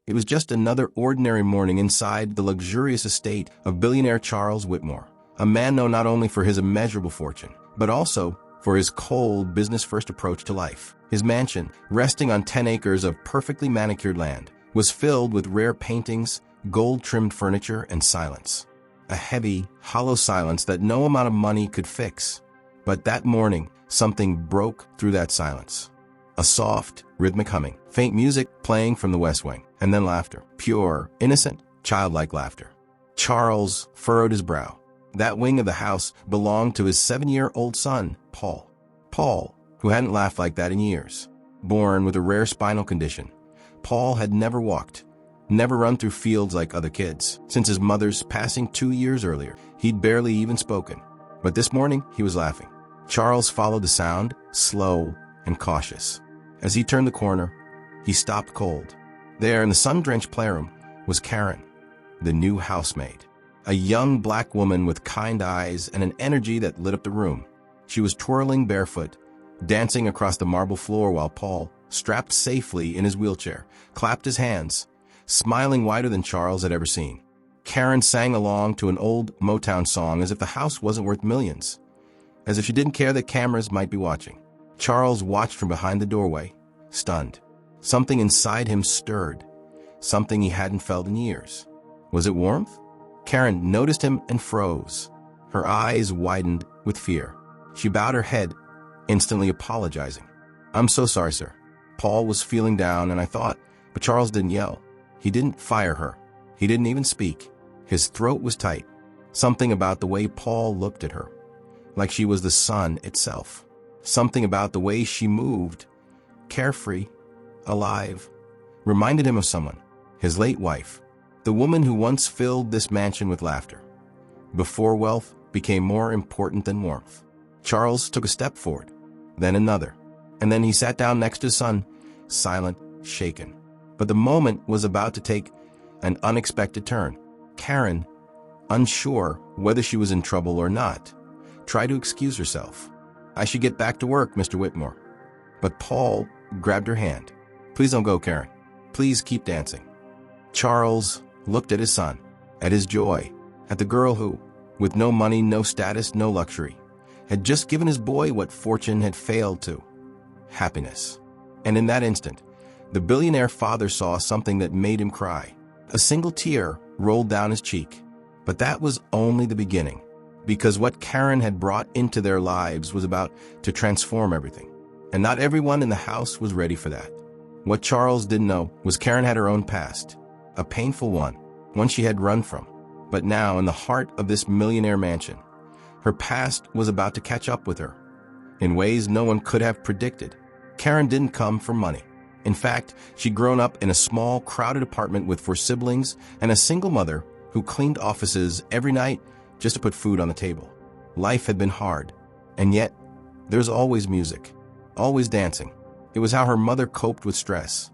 It was just another ordinary morning inside the luxurious estate of billionaire Charles Whitmore, a man known not only for his immeasurable fortune, but also for his cold, business-first approach to life. His mansion, resting on 10 acres of perfectly manicured land, was filled with rare paintings, gold-trimmed furniture, and silence. A heavy, hollow silence that no amount of money could fix. But that morning, something broke through that silence. A soft, rhythmic humming, faint music playing from the West Wing, and then laughter. Pure, innocent, childlike laughter. Charles furrowed his brow. That wing of the house belonged to his 7-year-old son, Paul. Paul, who hadn't laughed like that in years. Born with a rare spinal condition, Paul had never walked, never run through fields like other kids. Since his mother's passing 2 years earlier, he'd barely even spoken. But this morning, he was laughing. Charles followed the sound, slow and cautious. As he turned the corner, he stopped cold. There in the sun-drenched playroom was Karen, the new housemaid. A young black woman with kind eyes and an energy that lit up the room. She was twirling barefoot, dancing across the marble floor while Paul, strapped safely in his wheelchair, clapped his hands, smiling wider than Charles had ever seen. Karen sang along to an old Motown song as if the house wasn't worth millions, as if she didn't care that cameras might be watching. Charles watched from behind the doorway, stunned. Something inside him stirred, something he hadn't felt in years. Was it warmth? Karen noticed him and froze. Her eyes widened with fear. She bowed her head, instantly apologizing. "I'm so sorry, sir." Paul was feeling down, and I thought, but Charles didn't yell. He didn't fire her. He didn't even speak. His throat was tight. Something about the way Paul looked at her, like she was the sun itself. Something about the way she moved, carefree, alive, reminded him of someone, his late wife, the woman who once filled this mansion with laughter, before wealth became more important than warmth. Charles took a step forward, then another, and then he sat down next to his son, silent, shaken. But the moment was about to take an unexpected turn. Karen, unsure whether she was in trouble or not, tried to excuse herself. "I should get back to work, Mr. Whitmore." But Paul grabbed her hand. "Please don't go, Karen. Please keep dancing." Charles looked at his son, at his joy, at the girl who, with no money, no status, no luxury, had just given his boy what fortune had failed to: happiness. And in that instant, the billionaire father saw something that made him cry. A single tear rolled down his cheek. But that was only the beginning, because what Karen had brought into their lives was about to transform everything. And not everyone in the house was ready for that. What Charles didn't know was Karen had her own past, a painful one she had run from. But now, in the heart of this millionaire mansion, her past was about to catch up with her, in ways no one could have predicted. Karen didn't come for money. In fact, she'd grown up in a small, crowded apartment with 4 siblings and a single mother who cleaned offices every night just to put food on the table. Life had been hard, and yet there's always music, always dancing. It was how her mother coped with stress,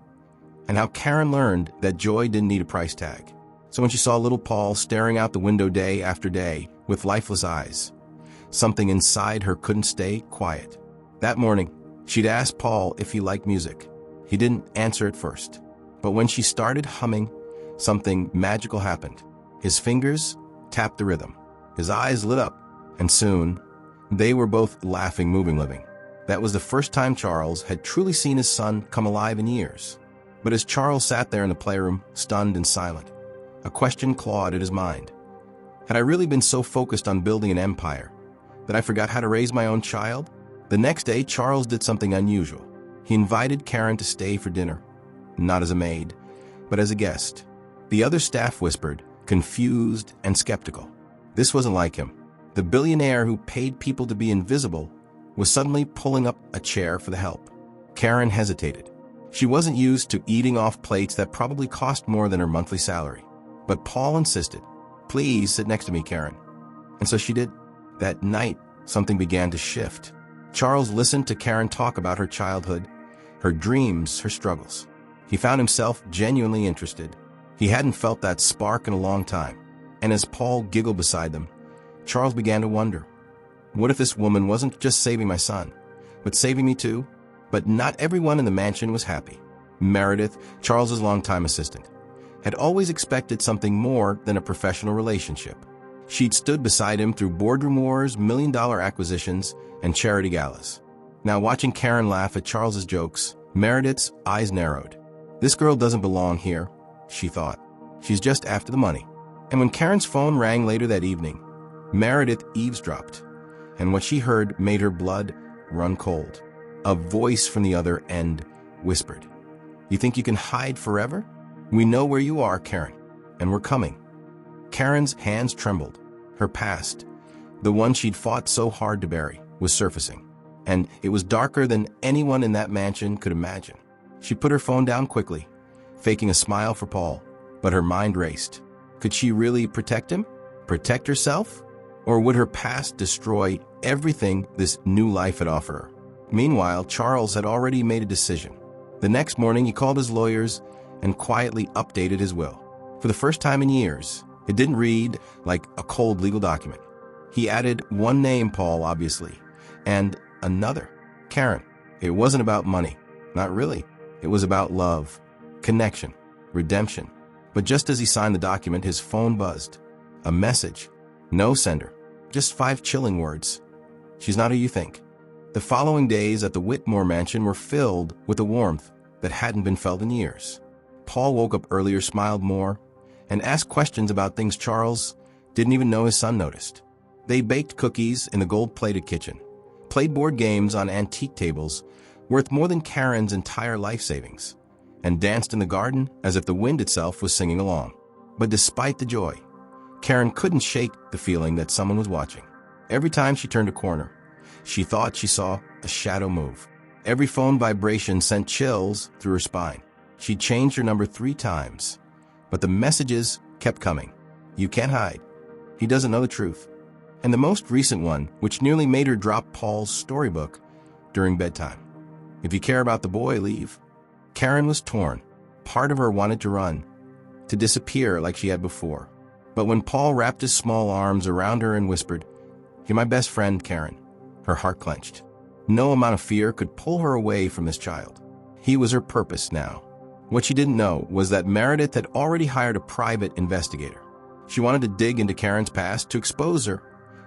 and how Karen learned that joy didn't need a price tag. So when she saw little Paul staring out the window day after day with lifeless eyes, something inside her couldn't stay quiet. That morning, she'd asked Paul if he liked music. He didn't answer at first, but when she started humming, something magical happened. His fingers tapped the rhythm. His eyes lit up, and soon, they were both laughing, moving, living. That was the first time Charles had truly seen his son come alive in years. But as Charles sat there in the playroom, stunned and silent, a question clawed at his mind. Had I really been so focused on building an empire that I forgot how to raise my own child? The next day, Charles did something unusual. He invited Karen to stay for dinner, not as a maid, but as a guest. The other staff whispered, confused and skeptical. This wasn't like him. The billionaire who paid people to be invisible was suddenly pulling up a chair for the help. Karen hesitated. She wasn't used to eating off plates that probably cost more than her monthly salary. But Paul insisted, "Please sit next to me, Karen." And so she did. That night, something began to shift. Charles listened to Karen talk about her childhood, her dreams, her struggles. He found himself genuinely interested. He hadn't felt that spark in a long time. And as Paul giggled beside them, Charles began to wonder, what if this woman wasn't just saving my son, but saving me too? But not everyone in the mansion was happy. Meredith, Charles's longtime assistant, had always expected something more than a professional relationship. She'd stood beside him through boardroom wars, million-dollar acquisitions, and charity galas. Now, watching Karen laugh at Charles's jokes, Meredith's eyes narrowed. This girl doesn't belong here, she thought. She's just after the money. And when Karen's phone rang later that evening, Meredith eavesdropped, and what she heard made her blood run cold. A voice from the other end whispered, "You think you can hide forever? We know where you are, Karen, and we're coming." Karen's hands trembled. Her past, the one she'd fought so hard to bury, was surfacing, and it was darker than anyone in that mansion could imagine. She put her phone down quickly, faking a smile for Paul, but her mind raced. Could she really protect him? Protect herself? Or would her past destroy everything this new life had offered her? Meanwhile, Charles had already made a decision. The next morning, he called his lawyers and quietly updated his will. For the first time in years, it didn't read like a cold legal document. He added one name, Paul, obviously, and another, Karen. It wasn't about money. Not really. It was about love, connection, redemption. But just as he signed the document, his phone buzzed. A message. No sender. Just 5 chilling words. "She's not who you think." The following days at the Whitmore mansion were filled with a warmth that hadn't been felt in years. Paul woke up earlier, smiled more, and asked questions about things Charles didn't even know his son noticed. They baked cookies in the gold-plated kitchen, played board games on antique tables worth more than Karen's entire life savings, and danced in the garden as if the wind itself was singing along. But despite the joy, Karen couldn't shake the feeling that someone was watching. Every time she turned a corner, she thought she saw a shadow move. Every phone vibration sent chills through her spine. She'd changed her number 3 times, but the messages kept coming. "You can't hide. He doesn't know the truth." And the most recent one, which nearly made her drop Paul's storybook during bedtime. "If you care about the boy, leave." Karen was torn. Part of her wanted to run, to disappear like she had before. But when Paul wrapped his small arms around her and whispered, "You're my best friend, Karen," her heart clenched. No amount of fear could pull her away from this child. He was her purpose now. What she didn't know was that Meredith had already hired a private investigator. She wanted to dig into Karen's past, to expose her,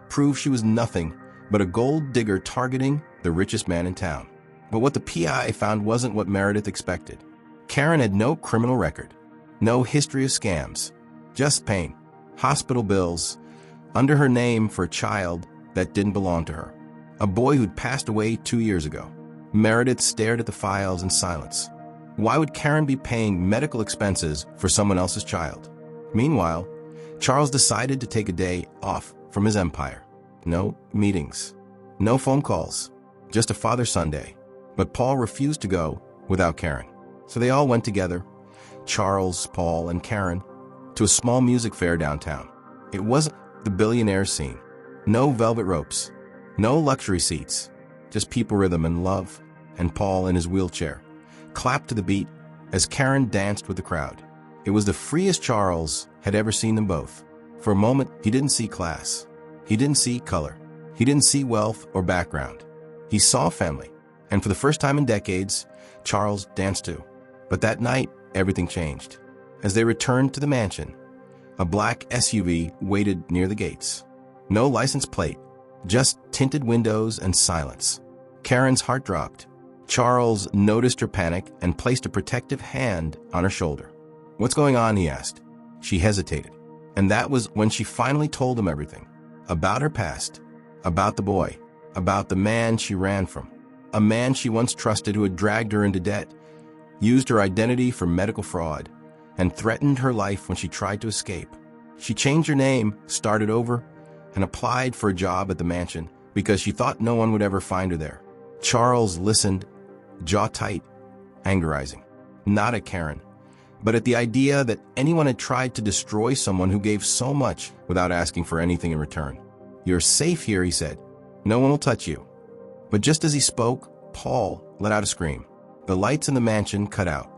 prove she was nothing but a gold digger targeting the richest man in town. But what the PI found wasn't what Meredith expected. Karen had no criminal record, no history of scams, just pain, hospital bills, under her name for a child that didn't belong to her, a boy who'd passed away 2 years ago. Meredith stared at the files in silence. Why would Karen be paying medical expenses for someone else's child? Meanwhile, Charles decided to take a day off from his empire. No meetings, no phone calls, just a father-son day. But Paul refused to go without Karen. So they all went together, Charles, Paul, and Karen, to a small music fair downtown. It wasn't the Billionaire scene. No velvet ropes, no luxury seats, just people, rhythm, and love. And Paul, in his wheelchair, clapped to the beat as Karen danced with the crowd. It was the freest Charles had ever seen them both. For a moment, he didn't see class. He didn't see color. He didn't see wealth or background. He saw family. And for the first time in decades, Charles danced too. But that night, everything changed. As they returned to the mansion, a black SUV waited near the gates. No license plate, just tinted windows and silence. Karen's heart dropped. Charles noticed her panic and placed a protective hand on her shoulder. "What's going on?" he asked. She hesitated. And that was when she finally told him everything. About her past, about the boy, about the man she ran from. A man she once trusted who had dragged her into debt, used her identity for medical fraud, and threatened her life when she tried to escape. She changed her name, started over, and applied for a job at the mansion because she thought no one would ever find her there. Charles listened, jaw tight, angerizing. Not at Karen, but at the idea that anyone had tried to destroy someone who gave so much without asking for anything in return. "You're safe here," he said. "No one will touch you." But just as he spoke, Paul let out a scream. The lights in the mansion cut out.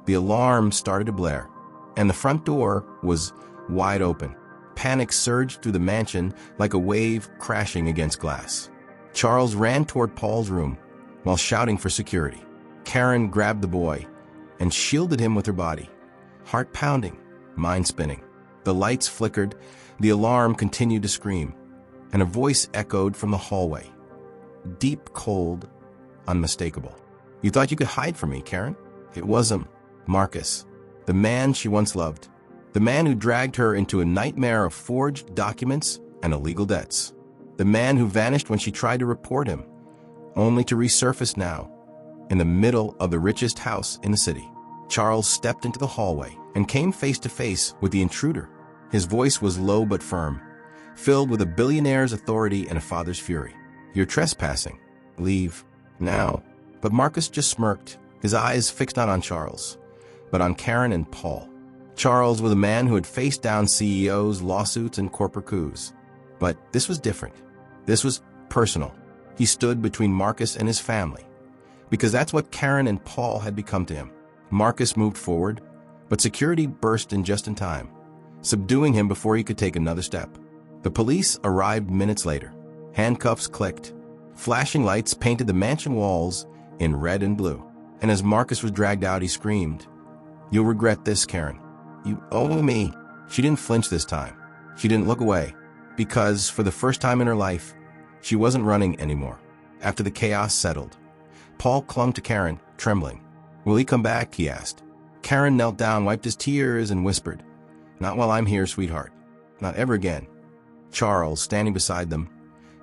The alarm started to blare, and the front door was wide open. Panic surged through the mansion like a wave crashing against glass. Charles ran toward Paul's room while shouting for security. Karen grabbed the boy and shielded him with her body, heart pounding, mind spinning. The lights flickered, the alarm continued to scream, and a voice echoed from the hallway. Deep, cold, unmistakable. "You thought you could hide from me, Karen?" It was him, Marcus, the man she once loved, the man who dragged her into a nightmare of forged documents and illegal debts, the man who vanished when she tried to report him, only to resurface now, in the middle of the richest house in the city. Charles stepped into the hallway and came face to face with the intruder. His voice was low but firm, filled with a billionaire's authority and a father's fury. "You're trespassing. Leave now." But Marcus just smirked, his eyes fixed not on Charles, but on Karen and Paul. Charles was a man who had faced down CEOs, lawsuits, and corporate coups. But this was different. This was personal. He stood between Marcus and his family, because that's what Karen and Paul had become to him. Marcus moved forward, but security burst in just in time, subduing him before he could take another step. The police arrived minutes later. Handcuffs clicked. Flashing lights painted the mansion walls in red and blue. And as Marcus was dragged out, he screamed, "You'll regret this, Karen. You owe me." She didn't flinch this time. She didn't look away, because for the first time in her life, she wasn't running anymore. After the chaos settled, Paul clung to Karen, trembling. "Will he come back?" he asked. Karen knelt down, wiped his tears, and whispered, "Not while I'm here, sweetheart. Not ever again." Charles, standing beside them,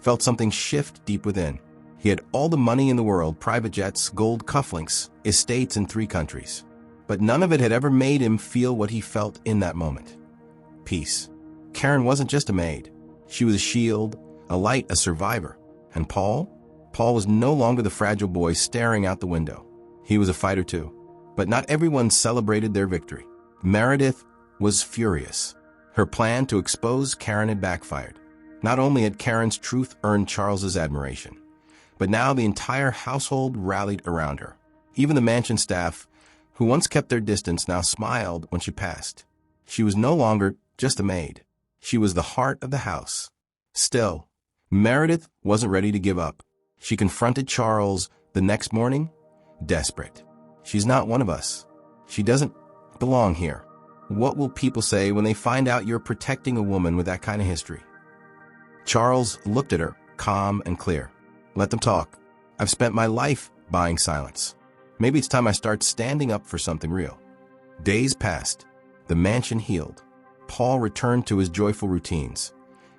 felt something shift deep within. He had all the money in the world, private jets, gold cufflinks, estates in 3 countries. But none of it had ever made him feel what he felt in that moment. Peace. Karen wasn't just a maid. She was a shield, a light, a survivor. And Paul? Paul was no longer the fragile boy staring out the window. He was a fighter too. But not everyone celebrated their victory. Meredith was furious. Her plan to expose Karen had backfired. Not only had Karen's truth earned Charles's admiration, but now the entire household rallied around her. Even the mansion staff, who once kept their distance, now smiled when she passed. She was no longer just a maid. She was the heart of the house. Still, Meredith wasn't ready to give up. She confronted Charles the next morning, desperate. "She's not one of us. She doesn't belong here. What will people say when they find out you're protecting a woman with that kind of history?" Charles looked at her, calm and clear. "Let them talk. I've spent my life buying silence. Maybe it's time I start standing up for something real." Days passed. The mansion healed. Paul returned to his joyful routines,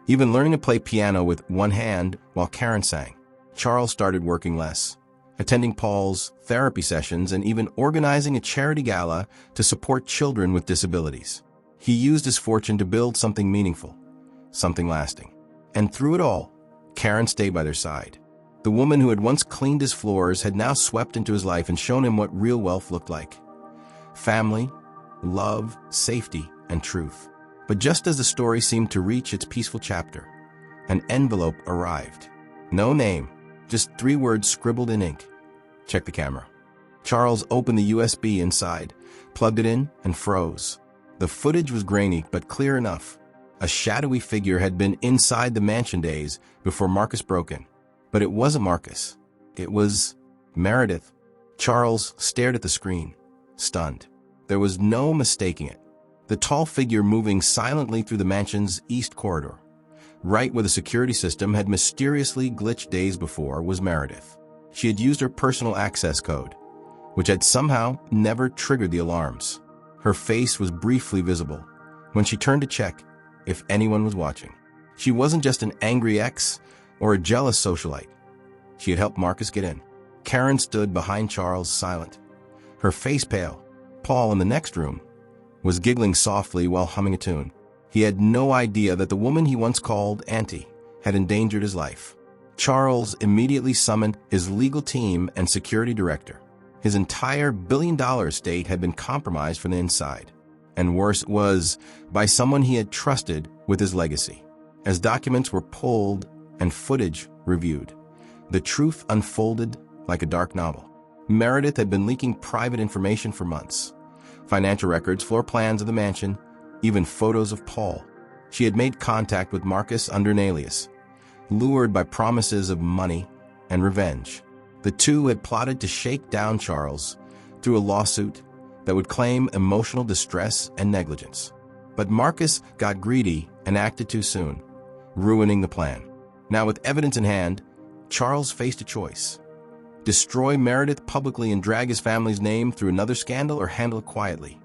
even learning to play piano with one hand while Karen sang. Charles started working less, attending Paul's therapy sessions and even organizing a charity gala to support children with disabilities. He used his fortune to build something meaningful, something lasting. And through it all, Karen stayed by their side. The woman who had once cleaned his floors had now swept into his life and shown him what real wealth looked like. Family, love, safety, and truth. But just as the story seemed to reach its peaceful chapter, an envelope arrived. No name, just 3 words scribbled in ink. "Check the camera." Charles opened the USB inside, plugged it in, and froze. The footage was grainy but clear enough. A shadowy figure had been inside the mansion days before Marcus broke in. But it wasn't Marcus. It was Meredith. Charles stared at the screen, stunned. There was no mistaking it. The tall figure moving silently through the mansion's east corridor, right where the security system had mysteriously glitched days before, was Meredith. She had used her personal access code, which had somehow never triggered the alarms. Her face was briefly visible when she turned to check if anyone was watching. She wasn't just an angry ex or a jealous socialite. She had helped Marcus get in. Karen stood behind Charles, silent, her face pale. Paul, in the next room, was giggling softly while humming a tune. He had no idea that the woman he once called Auntie had endangered his life. Charles immediately summoned his legal team and security director. His entire billion-dollar estate had been compromised from the inside. And worse, it was by someone he had trusted with his legacy. As documents were pulled and footage reviewed, the truth unfolded like a dark novel. Meredith had been leaking private information for months. Financial records, floor plans of the mansion, even photos of Paul. She had made contact with Marcus under an alias, lured by promises of money and revenge. The two had plotted to shake down Charles through a lawsuit that would claim emotional distress and negligence. But Marcus got greedy and acted too soon, ruining the plan. Now, with evidence in hand, Charles faced a choice: destroy Meredith publicly and drag his family's name through another scandal, or handle it quietly,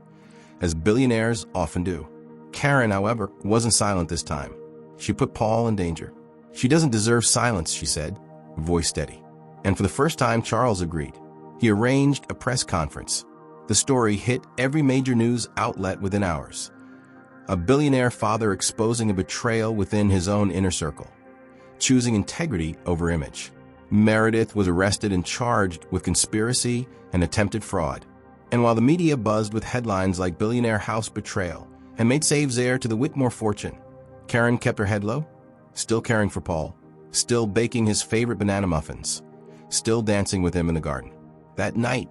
as billionaires often do. Karen, however, wasn't silent this time. She put Paul in danger. "She doesn't deserve silence," she said, voice steady. And for the first time, Charles agreed. He arranged a press conference. The story hit every major news outlet within hours. A billionaire father exposing a betrayal within his own inner circle, choosing integrity over image. Meredith was arrested and charged with conspiracy and attempted fraud. And while the media buzzed with headlines like "Billionaire House Betrayal" and made saves heir to the Whitmore fortune, Karen kept her head low, still caring for Paul, still baking his favorite banana muffins, still dancing with him in the garden. That night,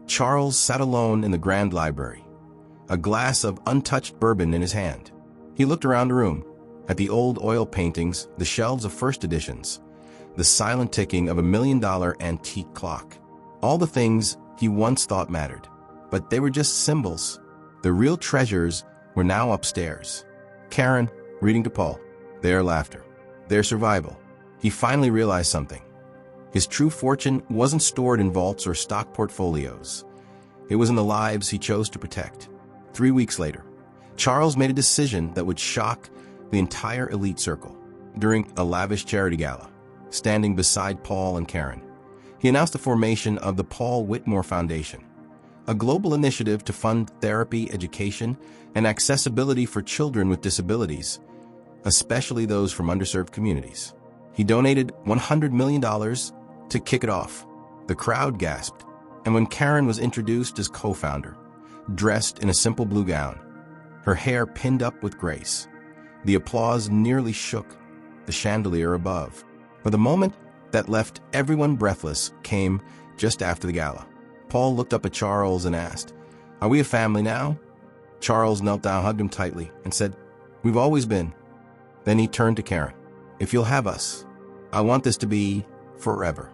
Charles sat alone in the Grand Library, a glass of untouched bourbon in his hand. He looked around the room, at the old oil paintings, the shelves of first editions, the silent ticking of $1 million antique clock. All the things he once thought mattered, but they were just symbols. The real treasures were now upstairs. Karen, reading to Paul, their laughter, their survival. He finally realized something. His true fortune wasn't stored in vaults or stock portfolios. It was in the lives he chose to protect. 3 weeks later, Charles made a decision that would shock the entire elite circle. During a lavish charity gala, standing beside Paul and Karen, he announced the formation of the Paul Whitmore Foundation, a global initiative to fund therapy, education, and accessibility for children with disabilities, especially those from underserved communities. He donated $100 million to kick it off. The crowd gasped, and when Karen was introduced as co-founder, dressed in a simple blue gown, her hair pinned up with grace, the applause nearly shook the chandelier above. But the moment that left everyone breathless came just after the gala. Paul looked up at Charles and asked, "Are we a family now?" Charles knelt down, hugged him tightly, and said, "We've always been." Then he turned to Karen. "If you'll have us, I want this to be forever."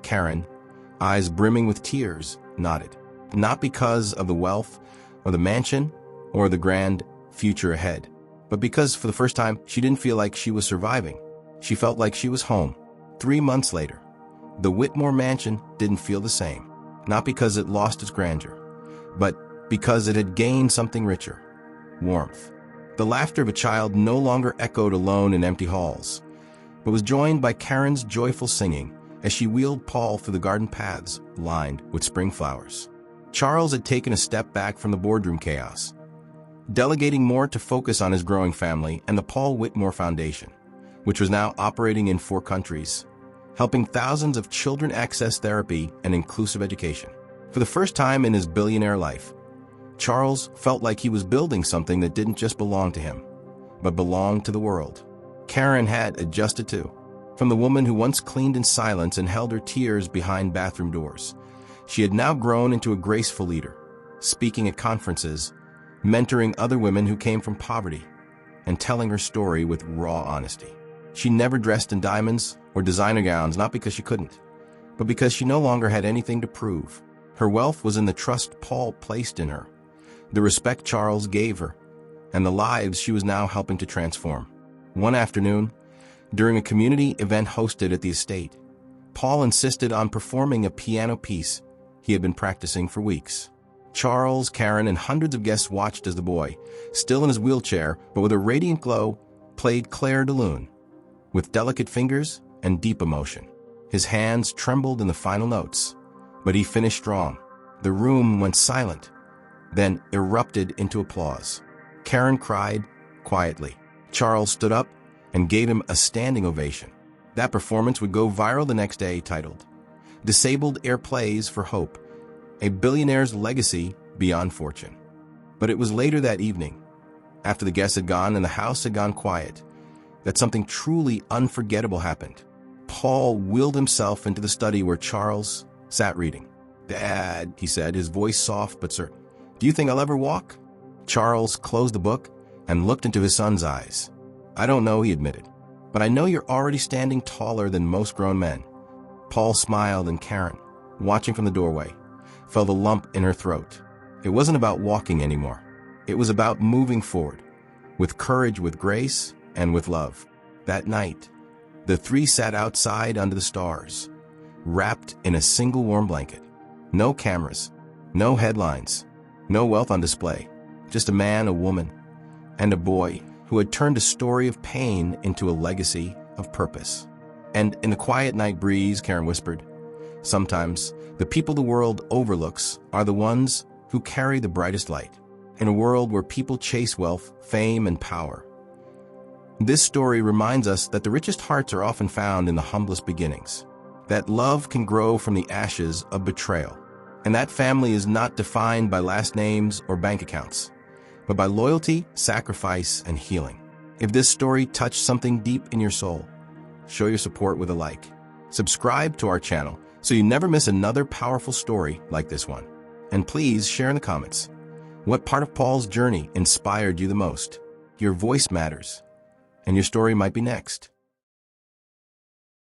Karen, eyes brimming with tears, nodded. Not because of the wealth or the mansion or the grand future ahead, but because for the first time she didn't feel like she was surviving. She felt like she was home. 3 months later, the Whitmore mansion didn't feel the same. Not because it lost its grandeur, but because it had gained something richer: warmth. The laughter of a child no longer echoed alone in empty halls, but was joined by Karen's joyful singing as she wheeled Paul through the garden paths lined with spring flowers. Charles had taken a step back from the boardroom chaos, delegating more to focus on his growing family and the Paul Whitmore Foundation, which was now operating in 4 countries, helping thousands of children access therapy and inclusive education. For the first time in his billionaire life, Charles felt like he was building something that didn't just belong to him, but belonged to the world. Karen had adjusted too. From the woman who once cleaned in silence and held her tears behind bathroom doors, she had now grown into a graceful leader, speaking at conferences, mentoring other women who came from poverty, and telling her story with raw honesty. She never dressed in diamonds or designer gowns, not because she couldn't, but because she no longer had anything to prove. Her wealth was in the trust Paul placed in her, the respect Charles gave her, and the lives she was now helping to transform. One afternoon, during a community event hosted at the estate, Paul insisted on performing a piano piece he had been practicing for weeks. Charles, Karen, and hundreds of guests watched as the boy, still in his wheelchair but with a radiant glow, played Claire de Lune, with delicate fingers and deep emotion. His hands trembled in the final notes, but he finished strong. The room went silent, then erupted into applause. Karen cried quietly. Charles stood up and gave him a standing ovation. That performance would go viral the next day, titled "Disabled Heir Plays for Hope, a Billionaire's Legacy Beyond Fortune." But it was later that evening, after the guests had gone and the house had gone quiet, that something truly unforgettable happened. Paul wheeled himself into the study where Charles sat reading. "Dad," he said, his voice soft but certain, "do you think I'll ever walk?" Charles closed the book and looked into his son's eyes. "I don't know," he admitted, "but I know you're already standing taller than most grown men." Paul smiled, and Karen, watching from the doorway, felt a lump in her throat. It wasn't about walking anymore. It was about moving forward, with courage, with grace, and with love. That night, the three sat outside under the stars, wrapped in a single warm blanket. No cameras, no headlines, no wealth on display. Just a man, a woman, and a boy who had turned a story of pain into a legacy of purpose. And in the quiet night breeze, Karen whispered, "Sometimes the people the world overlooks are the ones who carry the brightest light." In a world where people chase wealth, fame, and power, this story reminds us that the richest hearts are often found in the humblest beginnings, that love can grow from the ashes of betrayal, and that family is not defined by last names or bank accounts, but by loyalty, sacrifice, and healing. If this story touched something deep in your soul, show your support with a like. Subscribe to our channel so you never miss another powerful story like this one. And please share in the comments what part of Paul's journey inspired you the most. Your voice matters, and your story might be next.